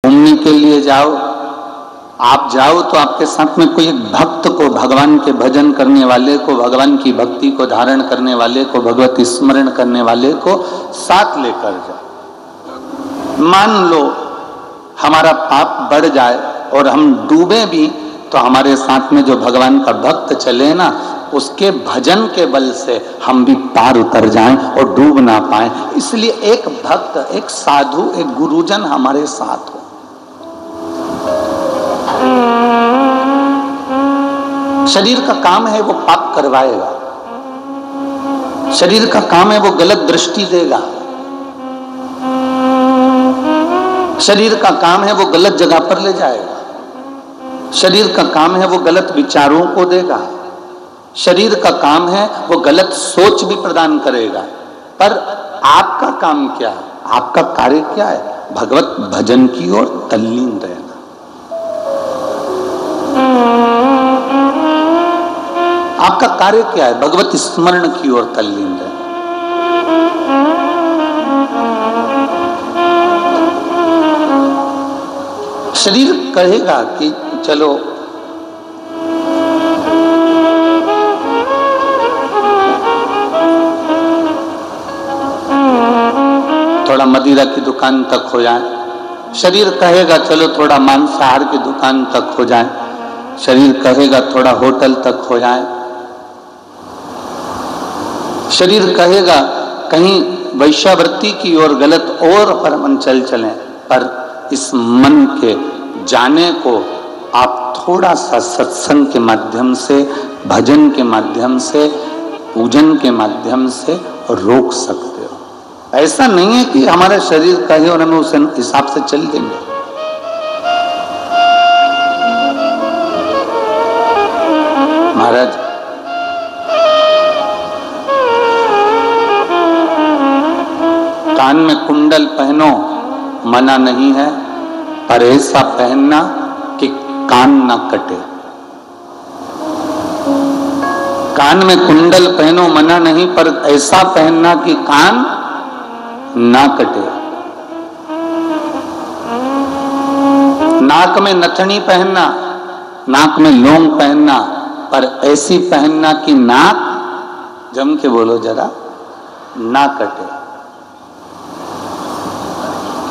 घूमने के लिए जाओ, आप जाओ तो आपके साथ में कोई एक भक्त को, भगवान के भजन करने वाले को, भगवान की भक्ति को धारण करने वाले को, भगवत स्मरण करने वाले को साथ लेकर जाओ। मान लो हमारा पाप बढ़ जाए और हम डूबे भी, तो हमारे साथ में जो भगवान का भक्त चले ना, उसके भजन के बल से हम भी पार उतर जाएं और डूब ना पाएं। इसलिए एक भक्त, एक साधु, एक गुरुजन हमारे साथ हो। शरीर का काम है वो पाप करवाएगा, शरीर का काम है वो गलत दृष्टि देगा, शरीर का काम है वो गलत जगह पर ले जाएगा, शरीर का काम है वो गलत विचारों को देगा, शरीर का काम है वो गलत सोच भी प्रदान करेगा। पर आपका काम क्या है, आपका कार्य क्या है? भगवत भजन की ओर तल्लीन रहना। आपका कार्य क्या है? भगवत स्मरण की ओर तल्लीन रहना। शरीर कहेगा कि चलो थोड़ा मदिरा की दुकान तक हो जाए, शरीर कहेगा चलो थोड़ा मांसाहार की दुकान तक हो जाए, शरीर कहेगा थोड़ा होटल तक हो जाए, शरीर कहेगा कहीं वैश्यावृत्ति की ओर गलत और पर मन चलें। पर इस मन के जाने को आप थोड़ा सा सत्संग के माध्यम से, भजन के माध्यम से, पूजन के माध्यम से रोक सकते हो। ऐसा नहीं है कि हमारा शरीर कहे और हमें उस हिसाब से चल देंगे। महाराज, कान में कुंडल पहनो मना नहीं है, पर ऐसा पहनना कि कान ना कटे। कान में कुंडल पहनो मना नहीं, पर ऐसा पहनना कि कान ना कटे। नाक में नथनी पहनना, नाक में लौंग पहनना, पर ऐसी पहनना कि नाक, जम के बोलो जरा, ना कटे।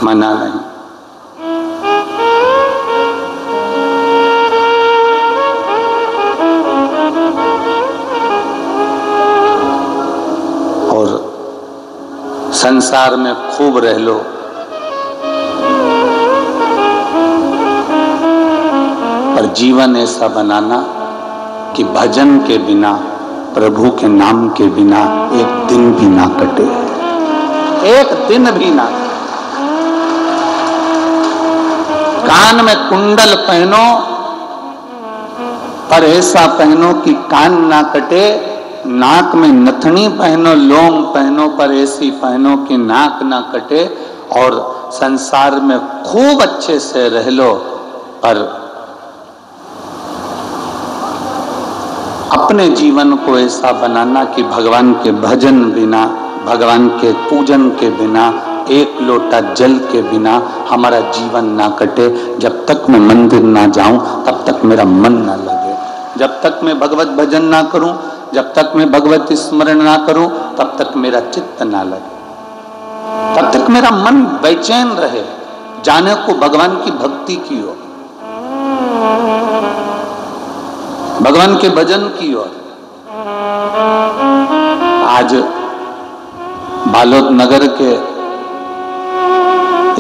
मना नहीं। और संसार में खूब रह लो, पर जीवन ऐसा बनाना कि भजन के बिना, प्रभु के नाम के बिना एक दिन भी ना कटे, एक दिन भी ना। कान में कुंडल पहनो, पर ऐसा पहनो कि कान ना कटे। नाक में नथनी पहनो, लौंग पहनो, पर ऐसी पहनो कि नाक ना कटे। और संसार में खूब अच्छे से रह लो, पर अपने जीवन को ऐसा बनाना कि भगवान के भजन बिना, भगवान के पूजन के बिना, एक लोटा जल के बिना हमारा जीवन ना कटे। जब तक मैं मंदिर ना जाऊं तब तक मेरा मन ना लगे, जब तक मैं भगवत भजन ना करूं, जब तक मैं भगवत स्मरण ना करूं, तब तक मेरा चित्त ना लगे, तब तक मेरा मन बेचैन रहे जाने को भगवान की भक्ति की ओर, भगवान के भजन की ओर। आज बालोद नगर के,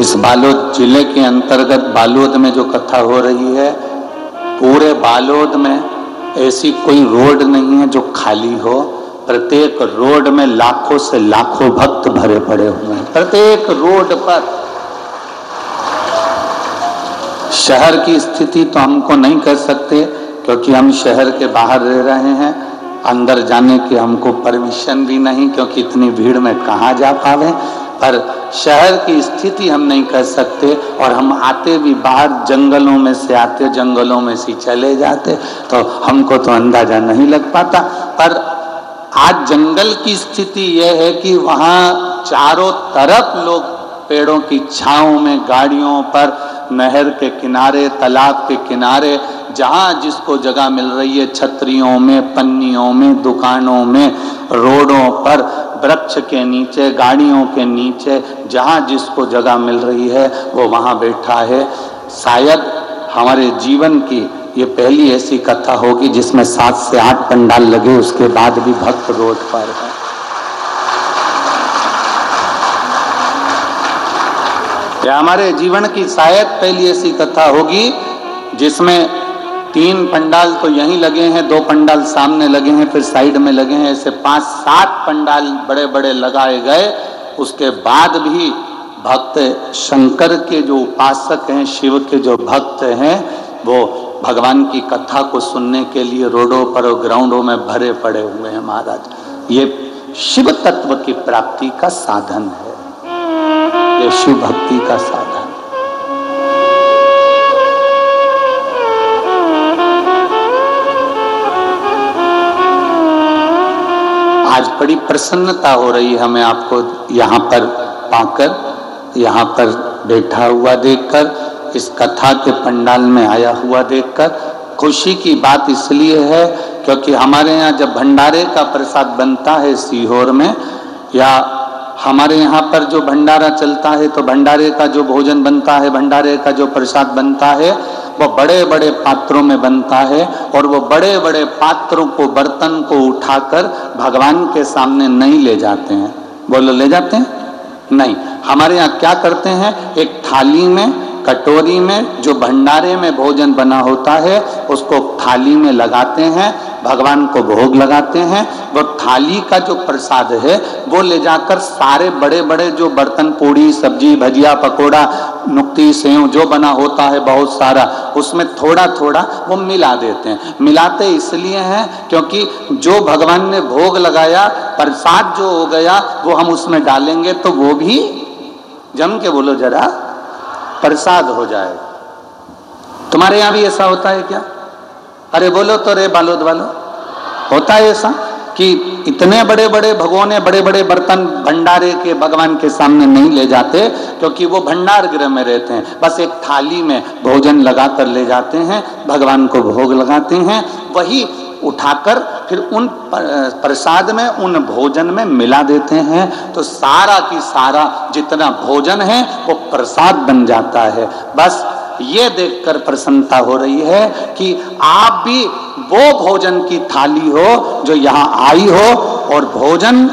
इस बालोद जिले के अंतर्गत बालोद में जो कथा हो रही है, पूरे बालोद में ऐसी कोई रोड नहीं है जो खाली हो। प्रत्येक रोड में लाखों से लाखों भक्त भरे पड़े हुए हैं, प्रत्येक रोड पर। शहर की स्थिति तो हमको नहीं कह सकते, क्योंकि हम शहर के बाहर रह रहे हैं, अंदर जाने की हमको परमिशन भी नहीं, क्योंकि इतनी भीड़ में कहाँ जा पावे। पर शहर की स्थिति हम नहीं कह सकते, और हम आते भी बाहर जंगलों में से आते, जंगलों में से चले जाते, तो हमको तो अंदाजा नहीं लग पाता। पर आज जंगल की स्थिति यह है कि वहाँ चारों तरफ लोग पेड़ों की छांव में, गाड़ियों पर नहर के किनारे, तालाब के किनारे, जहाँ जिसको जगह मिल रही है, छतरियों में, पन्नियों में, दुकानों में, रोडों पर, वृक्ष के नीचे, गाड़ियों के नीचे, जहाँ जिसको जगह मिल रही है वो वहाँ बैठा है। शायद हमारे जीवन की ये पहली ऐसी कथा होगी जिसमें 7 से 8 पंडाल लगे, उसके बाद भी भक्त रोड पर है। यह हमारे जीवन की शायद पहली ऐसी कथा होगी जिसमें 3 पंडाल तो यहीं लगे हैं, 2 पंडाल सामने लगे हैं, फिर साइड में लगे हैं, ऐसे 5-7 पंडाल बड़े बड़े लगाए गए। उसके बाद भी भक्त शंकर के जो उपासक हैं, शिव के जो भक्त हैं, वो भगवान की कथा को सुनने के लिए रोडों पर और ग्राउंडों में भरे पड़े हुए हैं महाराज। ये शिव तत्व की प्राप्ति का साधन है, ये शिव भक्ति का साधन। आज बड़ी प्रसन्नता हो रही है हमें आपको यहाँ पर पाकर, यहाँ पर बैठा हुआ देखकर, इस कथा के पंडाल में आया हुआ देखकर। खुशी की बात इसलिए है क्योंकि हमारे यहाँ जब भंडारे का प्रसाद बनता है सीहोर में, या हमारे यहाँ पर जो भंडारा चलता है, तो भंडारे का जो भोजन बनता है, भंडारे का जो प्रसाद बनता है, वो बड़े बड़े पात्रों में बनता है। और वो बड़े बड़े पात्रों को, बर्तन को उठाकर भगवान के सामने नहीं ले जाते हैं। बोलो, ले जाते हैं? नहीं। हमारे यहाँ क्या करते हैं, एक थाली में, कटोरी में जो भंडारे में भोजन बना होता है उसको थाली में लगाते हैं, भगवान को भोग लगाते हैं। वो थाली का जो प्रसाद है वो ले जाकर सारे बड़े बड़े जो बर्तन, पूड़ी, सब्जी, भजिया, पकोड़ा, नुक्ती, सेव जो बना होता है बहुत सारा, उसमें थोड़ा थोड़ा वो मिला देते हैं। मिलाते इसलिए हैं क्योंकि जो भगवान ने भोग लगाया, प्रसाद जो हो गया, वो हम उसमें डालेंगे तो वो भी जम के, बोलो जरा, प्रसाद हो जाए। तुम्हारे यहाँ भी ऐसा होता है क्या? अरे बोलो तो रे बालोद वालो, होता है ऐसा कि इतने बड़े बड़े भगोने, बड़े बड़े बर्तन भंडारे के भगवान के सामने नहीं ले जाते क्योंकि वो भंडार गृह में रहते हैं। बस एक थाली में भोजन लगा कर ले जाते हैं, भगवान को भोग लगाते हैं, वही उठाकर फिर उन प्रसाद में, उन भोजन में मिला देते हैं। तो सारा की सारा जितना भोजन है वो प्रसाद बन जाता है। बस ये देखकर प्रसन्नता हो रही है कि आप भी वो भोजन की थाली हो जो यहाँ आई हो, और भोजन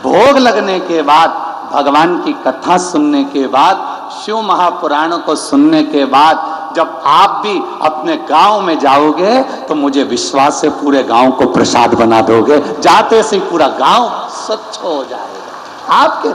भोग लगने के बाद, भगवान की कथा सुनने के बाद, शिव महापुराण को सुनने के बाद जब आप भी अपने गांव में जाओगे तो मुझे विश्वास है पूरे गांव को प्रसाद बना दोगे। जाते से पूरा गांव स्वच्छ हो जाएगा। आपके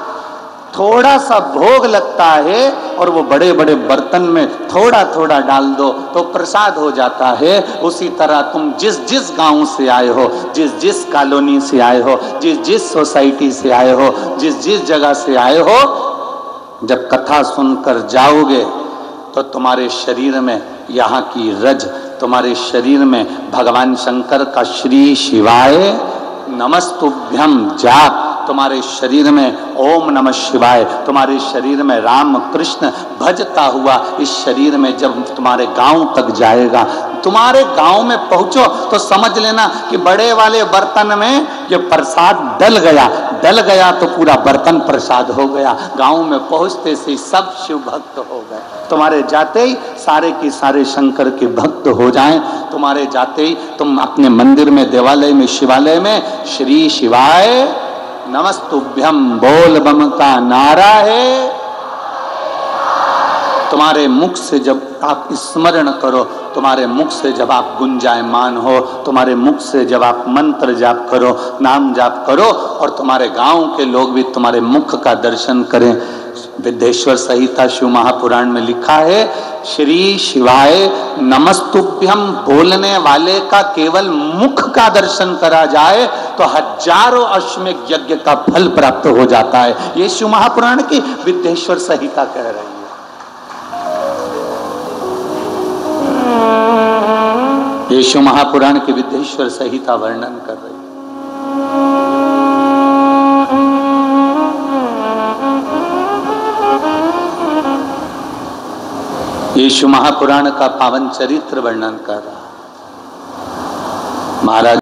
थोड़ा सा भोग लगता है और वो बड़े बड़े बर्तन में थोड़ा थोड़ा डाल दो तो प्रसाद हो जाता है। उसी तरह तुम जिस जिस गांव से आए हो, जिस जिस कॉलोनी से आए हो, जिस जिस सोसाइटी से आए हो, जिस जिस जगह से आए हो, जब कथा सुनकर जाओगे तो तुम्हारे शरीर में यहाँ की रज, तुम्हारे शरीर में भगवान शंकर का श्री शिवाय नमस्तुभ्यम जाप, तुम्हारे शरीर में ओम नमः शिवाय, तुम्हारे शरीर में राम कृष्ण भजता हुआ इस शरीर में जब तुम्हारे गांव तक जाएगा, तुम्हारे गांव में पहुंचो तो समझ लेना कि बड़े वाले बर्तन में ये प्रसाद डल गया तो पूरा बर्तन प्रसाद हो गया। गांव में पहुंचते से सब शिव भक्त हो गए। तुम्हारे जाते ही सारे के सारे शंकर के भक्त हो जाएं। तुम्हारे जाते ही तुम अपने मंदिर में, देवालय में, शिवालय में श्री शिवाय नमस्तुभ्यम बोल बम का नारा है। तुम्हारे मुख से जब आप स्मरण करो, तुम्हारे मुख से जब आप गुंजायमान हो, तुम्हारे मुख से जब आप मंत्र जाप करो, नाम जाप करो, और तुम्हारे गांव के लोग भी तुम्हारे मुख का दर्शन करें। विद्येश्वर संहिता शिव महापुराण में लिखा है, श्री शिवाय नमस्तुभ्यम बोलने वाले का केवल मुख का दर्शन करा जाए तो हजारों अश्वमेध यज्ञ का फल प्राप्त हो जाता है। ये शिव महापुराण की विद्येश्वर संहिता कह रही है। ये शिव महापुराण की विद्येश्वर संहिता वर्णन कर रही है। यीशु महापुराण का पावन चरित्र वर्णन कर रहा। महाराज